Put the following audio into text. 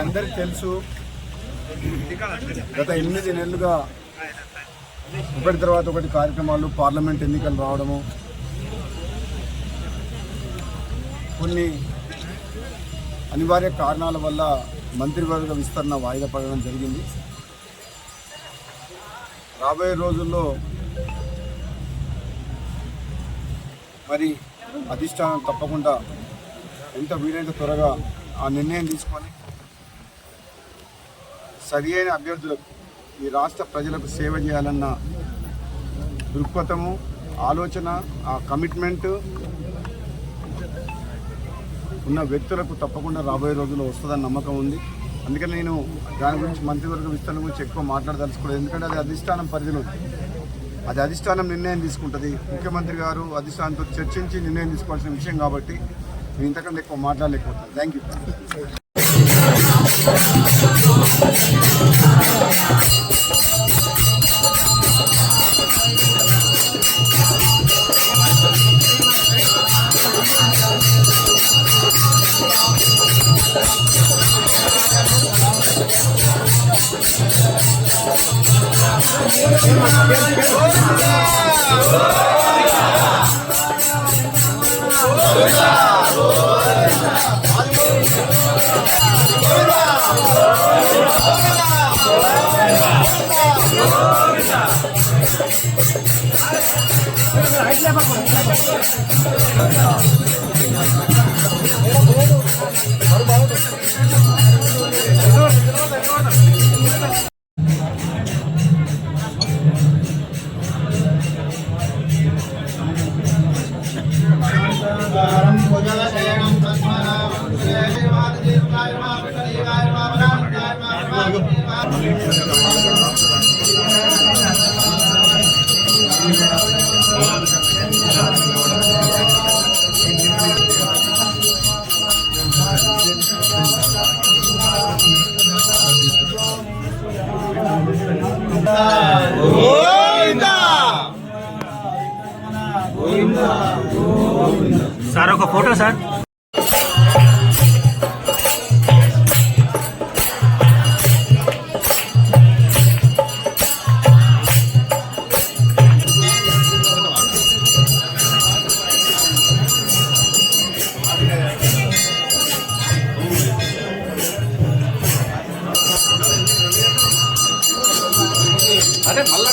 అందరికి తెలుసు, గత 8 నెలలుగా ఒకటి తర్వాత ఒకటి కార్యక్రమాలు, పార్లమెంట్ ఎన్నికలు రావడము, కొన్ని అనివార్య కారణాల వల్ల మంత్రివర్గ విస్తరణ వాయిదా పడడం జరిగింది. రాబోయే రోజుల్లో మరి అధిష్టానం తప్పకుండా ఎంత వీలైనంత త్వరగా ఆ నిర్ణయం తీసుకొని సరి అయిన అభ్యర్థులకు, ఈ రాష్ట్ర ప్రజలకు సేవ చేయాలన్న దృక్పథము, ఆలోచన, ఆ కమిట్మెంట్ ఉన్న వ్యక్తులకు తప్పకుండా రాబోయే రోజుల్లో వస్తుందని నమ్మకం ఉంది. అందుకని నేను దాని గురించి మంత్రివర్గ విస్తరణ గురించి ఎక్కువ మాట్లాడదలుచుకోలేదు. ఎందుకంటే అది అధిష్టానం పరిధిలో ఉంది. అది అధిష్టానం నిర్ణయం తీసుకుంటుంది. ముఖ్యమంత్రి గారు అధిష్టానంతో చర్చించి నిర్ణయం తీసుకోవాల్సిన విషయం కాబట్టి నేను ఇంతకంటే ఎక్కువ మాట్లాడలేకపోతున్నాను. Thank you. సార్ ఒక ఫోటో సార్. అదే మళ్ళా